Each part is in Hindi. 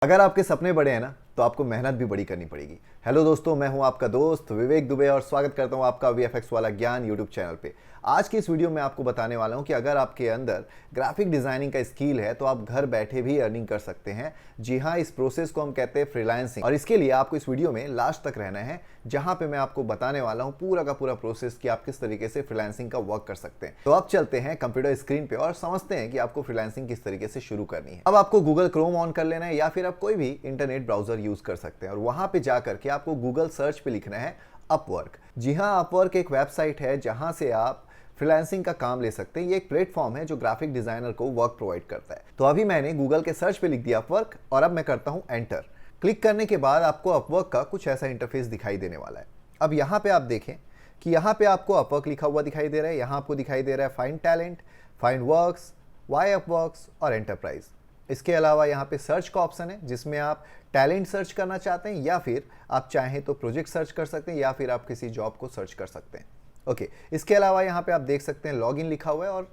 अगर आपके सपने बड़े हैं ना तो आपको मेहनत भी बड़ी करनी पड़ेगी। हेलो दोस्तों, मैं हूं आपका दोस्त विवेक दुबे और स्वागत करता हूं आपका वीएफएक्स वाला ज्ञान यूट्यूब चैनल पे। आज की इस वीडियो में आपको बताने वाला हूं कि अगर आपके अंदर ग्राफिक डिजाइनिंग का स्किल है तो आप घर बैठे भी अर्निंग कर सकते हैं। जी हाँ, इस प्रोसेस को हम कहते हैं फ्रीलांसिंग और इसके लिए आपको इस वीडियो में लास्ट तक रहना है, जहां पे मैं आपको बताने वाला हूं पूरा का पूरा प्रोसेस कि आप किस तरीके से फ्रीलांसिंग का वर्क कर सकते हैं। तो अब चलते हैं कंप्यूटर स्क्रीन पे और समझते हैं कि आपको फ्रीलांसिंग किस तरीके से शुरू करनी है। अब आपको गूगल क्रोम ऑन कर लेना है या फिर आप कोई भी इंटरनेट ब्राउजर यूज कर सकते हैं और वहां पे जाकर के आपको गूगल सर्च पे लिखना है अपवर्क। जी हाँ, अपवर्क एक वेबसाइट है जहां से आप फ्रीलांसिंग का काम ले सकते हैं। ये एक प्लेटफॉर्म है जो ग्राफिक डिजाइनर को वर्क प्रोवाइड करता है। तो अभी मैंने गूगल के सर्च पे लिख दिया अपवर्क और अब मैं करता हूं एंटर। क्लिक करने के बाद आपको अपवर्क का कुछ ऐसा इंटरफेस दिखाई देने वाला है। अब यहाँ पे आप देखें कि यहाँ पे आपको अपवर्क लिखा हुआ दिखाई दे रहा है। यहाँ आपको दिखाई दे रहा है find talent, find works, why Upworks और एंटरप्राइज। इसके अलावा यहाँ पे सर्च का ऑप्शन है जिसमें आप टैलेंट सर्च करना चाहते हैं या फिर आप चाहें तो प्रोजेक्ट सर्च कर सकते हैं या फिर आप किसी जॉब को सर्च कर सकते हैं। ओके, इसके अलावा यहाँ पे आप देख सकते हैं लॉगिन लिखा हुआ है और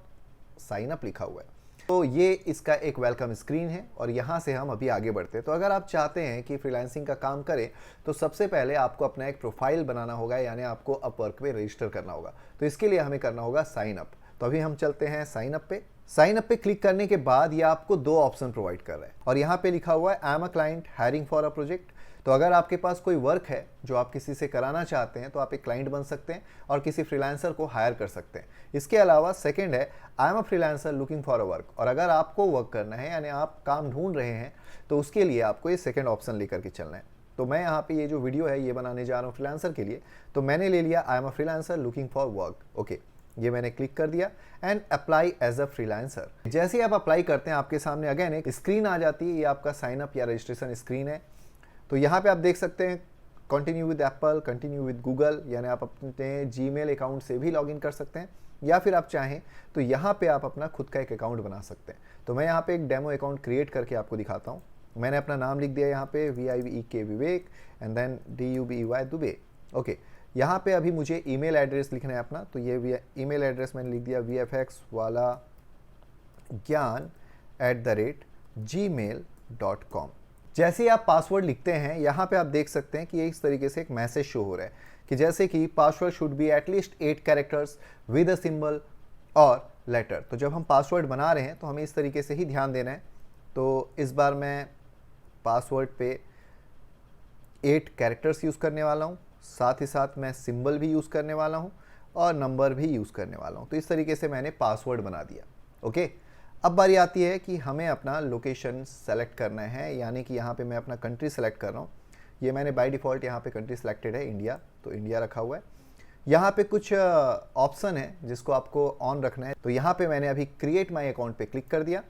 साइन अप लिखा हुआ है। तो ये इसका एक वेलकम स्क्रीन है और यहाँ से हम अभी आगे बढ़ते हैं। तो अगर आप चाहते हैं कि फ्रीलांसिंग का काम करें तो सबसे पहले आपको अपना एक प्रोफाइल बनाना होगा, यानी आपको अपवर्क पे रजिस्टर करना होगा। तो इसके लिए हमें करना होगा साइन अप। तो अभी हम चलते हैं साइन अप पे। साइन अप पे क्लिक करने के बाद ये आपको दो ऑप्शन प्रोवाइड कर रहा है और यहाँ पे लिखा हुआ है आई am a client hiring for a project. तो अगर आपके पास कोई वर्क है जो आप किसी से कराना चाहते हैं तो आप एक क्लाइंट बन सकते हैं और किसी फ्रीलांसर को हायर कर सकते हैं। इसके अलावा सेकंड है आई am a freelancer looking for a work, और अगर आपको वर्क करना है यानी आप काम ढूंढ रहे हैं तो उसके लिए आपको ये सेकंड ऑप्शन लेकर के चलना है। तो मैं यहाँ पे ये जो वीडियो है ये बनाने जा रहा हूँ फ्रीलांसर के लिए, तो मैंने ले लिया I am a freelancer looking for work. Okay, ये मैंने क्लिक कर दिया and apply as a freelancer. जैसे ही आप अप्लाई करते हैं आपके सामने अगेन एक स्क्रीन आ जाती है। ये आपका साइन अप या रजिस्ट्रेशन स्क्रीन है। तो यहाँ पे आप देख सकते हैं continue with Apple, continue with Google, यानी आप अपने जीमेल अकाउंट से भी लॉगिन कर सकते हैं या फिर आप चाहें तो यहाँ पे आप अपना खुद का एक अकाउंट बना सकते हैं। तो मैं यहाँ पे एक डेमो अकाउंट क्रिएट करके आपको दिखाता हूँ। मैंने अपना नाम लिख दिया यहाँ पे VIVEK Vivek and then DUBEY Dubey. Okay, यहाँ पे अभी मुझे ईमेल एड्रेस लिखना है अपना। तो ये ईमेल एड्रेस मैंने लिख दिया VFX वाला ज्ञान @gmail.com। जैसे ही आप पासवर्ड लिखते हैं यहाँ पे आप देख सकते हैं कि इस तरीके से एक मैसेज शो हो रहा है कि जैसे कि password should be at least 8 characters with a symbol और लेटर। तो जब हम पासवर्ड बना रहे हैं तो हमें इस तरीके से ही ध्यान देना है। तो इस बार मैं पासवर्ड पे 8 कैरेक्टर्स यूज़ करने वाला हूँ, साथ ही साथ मैं सिंबल भी यूज़ करने वाला हूँ और नंबर भी यूज़ करने वाला हूँ। तो इस तरीके से मैंने पासवर्ड बना दिया। ओके, अब बारी आती है कि हमें अपना लोकेशन सेलेक्ट करना है, यानी कि यहाँ पे मैं अपना कंट्री सेलेक्ट कर रहा हूँ। ये मैंने बाय डिफ़ॉल्ट यहाँ पे कंट्री सेलेक्टेड है इंडिया, तो इंडिया रखा हुआ है। यहाँ पे कुछ ऑप्शन है जिसको आपको ऑन रखना है। तो यहाँ पे मैंने अभी क्रिएट माई अकाउंट पे क्लिक कर दिया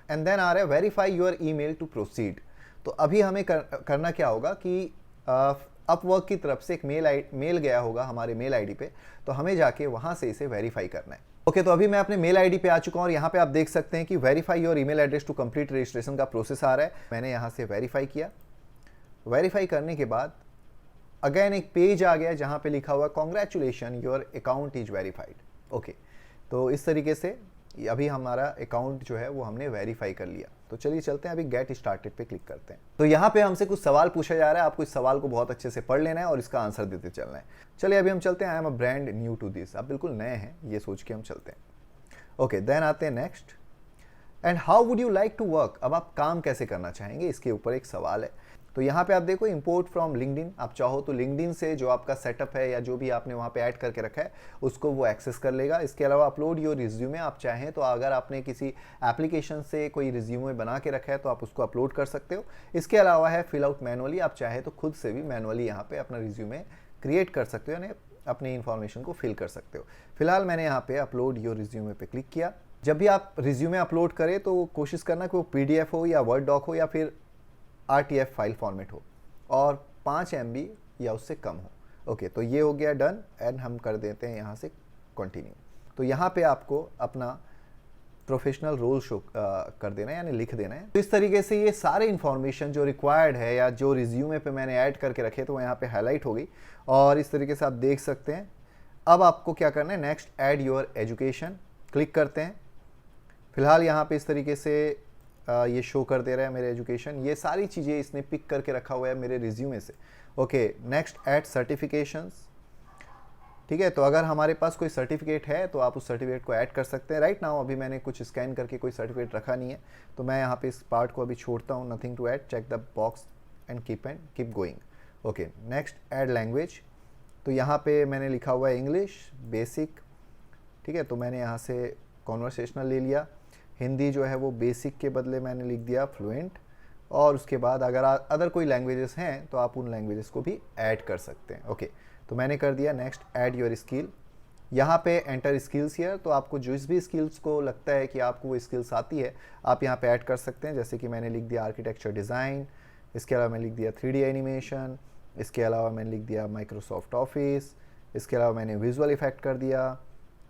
एंड देन आ रहा है verify your email to proceed. तो अभी हमें करना क्या होगा कि अपवर्क की तरफ से एक मेल गया होगा हमारे मेल आईडी पे, तो हमें जाके वहाँ से इसे वेरीफाई करना है। ओके, तो अभी मैं अपने मेल आईडी पे आ चुका हूँ और यहाँ पे आप देख सकते हैं कि verify your email address to complete registration का प्रोसेस आ रहा है। मैंने यहाँ से वेरीफाई किया। वेरीफाई करने के बाद अगेन एक पेज आ गया जहाँ पे लिखा हुआ congratulation your account is verified. Okay, तो इस तरीके से अभी हमारा अकाउंट जो है वो हमने वेरीफाई कर लिया। तो चलिए चलते हैं अभी गेट स्टार्टेड पे क्लिक करते हैं। तो यहाँ पे हमसे कुछ सवाल पूछा जा रहा है, आपको इस सवाल को बहुत अच्छे से पढ़ लेना है और इसका आंसर देते चलना है। चलिए अभी हम चलते हैं I am a brand new to this. आप बिल्कुल नए हैं ये सोच के हम चलते हैं। ओके, देन आते हैं next and how would you like to work. अब आप काम कैसे करना चाहेंगे इसके ऊपर एक सवाल है। तो यहाँ पे आप देखो इंपोर्ट फ्रॉम लिंक्डइन। आप चाहो तो लिंक्डइन से जो आपका सेटअप है या जो भी आपने वहाँ पे ऐड करके रखा है उसको वो एक्सेस कर लेगा। इसके अलावा अपलोड योर रिज्यूमे। आप चाहें तो अगर आपने किसी एप्लीकेशन से कोई रिज्यूमे बना के रखा है तो आप उसको अपलोड कर सकते हो। इसके अलावा है फिल आउट मैनुअली। आप चाहे तो खुद से भी मैनुअली यहाँ पे अपना रिज्यूमे क्रिएट कर सकते हो, यानी अपनी इन्फॉर्मेशन को फिल कर सकते हो। फिलहाल मैंने यहाँ पे अपलोड योर रिज्यूमे पे क्लिक किया। जब भी आप रिज्यूमे अपलोड करें तो कोशिश करना कि वो PDF हो या वर्ड डॉक हो या फिर RTF फाइल फॉर्मेट हो और 5 MB या उससे कम हो। ओके, तो ये हो गया डन एंड हम कर देते हैं यहाँ से कंटिन्यू। तो यहाँ पे आपको अपना प्रोफेशनल रोल शो कर देना है, यानी लिख देना है। तो इस तरीके से ये सारे इन्फॉर्मेशन जो रिक्वायर्ड है या जो रिज्यूमे पे मैंने ऐड करके रखे तो वो यहाँ पे हाईलाइट हो गई और इस तरीके से आप देख सकते हैं। अब आपको क्या करना है, next add your education click करते हैं। फिलहाल यहाँ पे इस तरीके से ये शो कर दे रहा है मेरे एजुकेशन, ये सारी चीज़ें इसने पिक करके रखा हुआ है मेरे रिज्यूमे से। Okay, next add certifications. ठीक है, तो अगर हमारे पास कोई सर्टिफिकेट है तो आप उस सर्टिफिकेट को ऐड कर सकते हैं। राइट नाउ अभी मैंने कुछ स्कैन करके कोई सर्टिफिकेट रखा नहीं है, तो मैं यहाँ पे इस पार्ट को अभी छोड़ता हूँ। Nothing to add, check the box and keep going. Okay, next add language. तो यहाँ पे मैंने लिखा हुआ है इंग्लिश बेसिक। ठीक है, तो मैंने यहाँ से कॉन्वर्सेशनल ले लिया। हिंदी जो है वो बेसिक के बदले मैंने लिख दिया फ्लुएंट। और उसके बाद अगर अदर कोई लैंग्वेजेस हैं तो आप उन लैंग्वेजेस को भी ऐड कर सकते हैं। ओके, तो मैंने कर दिया। Next add your skill. यहाँ पे एंटर स्किल्स हियर, तो आपको जिस भी स्किल्स को लगता है कि आपको वो स्किल्स आती है आप यहाँ पे ऐड कर सकते हैं। जैसे कि मैंने लिख दिया आर्किटेक्चर डिज़ाइन, इसके अलावा मैंने लिख दिया 3D एनिमेशन, इसके अलावा मैंने लिख दिया माइक्रोसॉफ्ट ऑफिस, इसके अलावा मैंने विजुअल इफेक्ट कर दिया,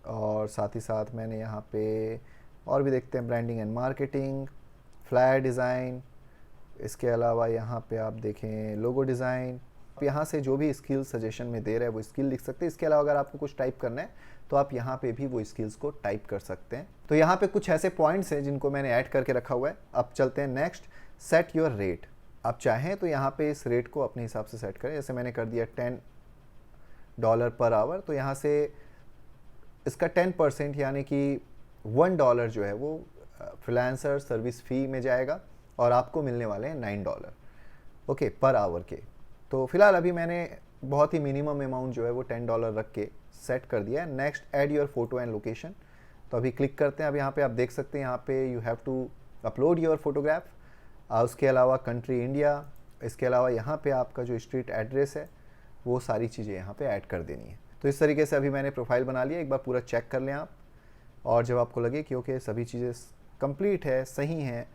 और साथ ही साथ मैंने यहाँ पे और भी देखते हैं branding and marketing, flyer design, इसके अलावा यहाँ पे आप देखें लोगो डिज़ाइन। आप यहाँ से जो भी स्किल सजेशन में दे रहे हैं वो स्किल लिख सकते हैं। इसके अलावा अगर आपको कुछ टाइप करना है तो आप यहाँ पे भी वो स्किल्स को टाइप कर सकते हैं। तो यहाँ पे कुछ ऐसे पॉइंट्स हैं जिनको मैंने ऐड करके रखा हुआ है। अब चलते हैं नेक्स्ट, सेट योर रेट। आप चाहें तो यहाँ पे इस रेट को अपने हिसाब से सेट करें। जैसे मैंने कर दिया $10 पर आवर, तो यहाँ से इसका 10% यानी कि $1 जो है वो फ्रीलांसर सर्विस फ़ी में जाएगा और आपको मिलने वाले हैं $9 ओके पर आवर के। तो फिलहाल अभी मैंने बहुत ही मिनिमम अमाउंट जो है वो $10 रख के सेट कर दिया है। Next add your photo and location. तो अभी क्लिक करते हैं। अब यहाँ पे आप देख सकते हैं यहाँ पे you have to upload your photograph. उसके अलावा कंट्री इंडिया, इसके अलावा यहाँ पे आपका जो स्ट्रीट एड्रेस है वो सारी चीज़ें यहाँ पे ऐड कर देनी है। तो इस तरीके से अभी मैंने प्रोफाइल बना लिया। एक बार पूरा चेक कर लें आप, और जब आपको लगे कि ओके सभी चीज़ें कंप्लीट है, सही हैं,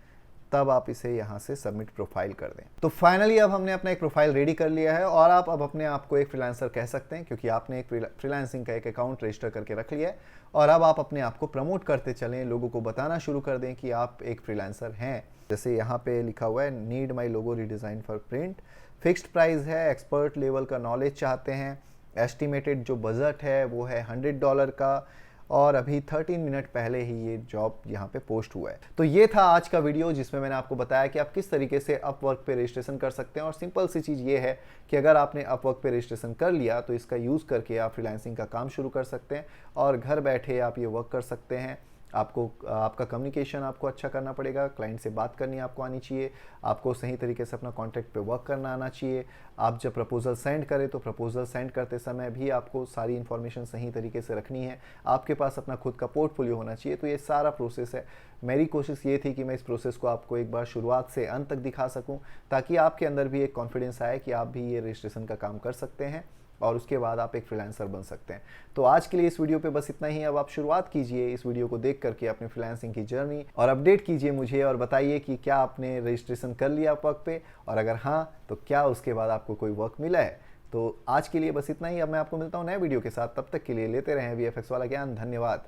तब आप इसे यहाँ से सबमिट प्रोफाइल कर दें। तो फाइनली अब हमने अपना एक प्रोफाइल रेडी कर लिया है और आप अब अपने आप को एक फ्रीलांसर कह सकते हैं, क्योंकि आपने एक फ्रीलांसिंग का एक अकाउंट रजिस्टर करके रख लिया है। और अब आप अपने आप को प्रमोट करते चलें, लोगों को बताना शुरू कर दें कि आप एक फ्रीलांसर हैं। जैसे यहाँ पे लिखा हुआ है need my logo redesign for print, fixed price है, एक्सपर्ट लेवल का नॉलेज चाहते हैं, एस्टिमेटेड जो बजट है वो है $100 का, और अभी 13 मिनट पहले ही ये जॉब यहाँ पे पोस्ट हुआ है। तो ये था आज का वीडियो जिसमें मैंने आपको बताया कि आप किस तरीके से अपवर्क पे रजिस्ट्रेशन कर सकते हैं। और सिंपल सी चीज़ ये है कि अगर आपने अपवर्क पे रजिस्ट्रेशन कर लिया तो इसका यूज़ करके आप फ्रीलांसिंग का काम शुरू कर सकते हैं और घर बैठे आप ये वर्क कर सकते हैं। आपको आपका कम्युनिकेशन आपको अच्छा करना पड़ेगा, क्लाइंट से बात करनी आपको आनी चाहिए, आपको सही तरीके से अपना कॉन्ट्रैक्ट पे वर्क करना आना चाहिए। आप जब प्रपोजल सेंड करें तो प्रपोजल सेंड करते समय भी आपको सारी इन्फॉर्मेशन सही तरीके से रखनी है। आपके पास अपना खुद का पोर्टफोलियो होना चाहिए। तो ये सारा प्रोसेस है। मेरी कोशिश ये थी कि मैं इस प्रोसेस को आपको एक बार शुरुआत से अंत तक दिखा सकूँ, ताकि आपके अंदर भी एक कॉन्फिडेंस आए कि आप भी ये रजिस्ट्रेशन का काम कर सकते हैं और उसके बाद आप एक फ्रीलांसर बन सकते हैं। तो आज के लिए इस वीडियो पे बस इतना ही। अब आप शुरुआत कीजिए इस वीडियो को देख करके अपने फ्रीलांसिंग की जर्नी, और अपडेट कीजिए मुझे और बताइए कि क्या आपने रजिस्ट्रेशन कर लिया वर्क पे, और अगर हाँ तो क्या उसके बाद आपको कोई वर्क मिला है। तो आज के लिए बस इतना ही। अब मैं आपको मिलता हूँ नए वीडियो के साथ। तब तक के लिए लेते रहें VFX वाला ज्ञान। धन्यवाद।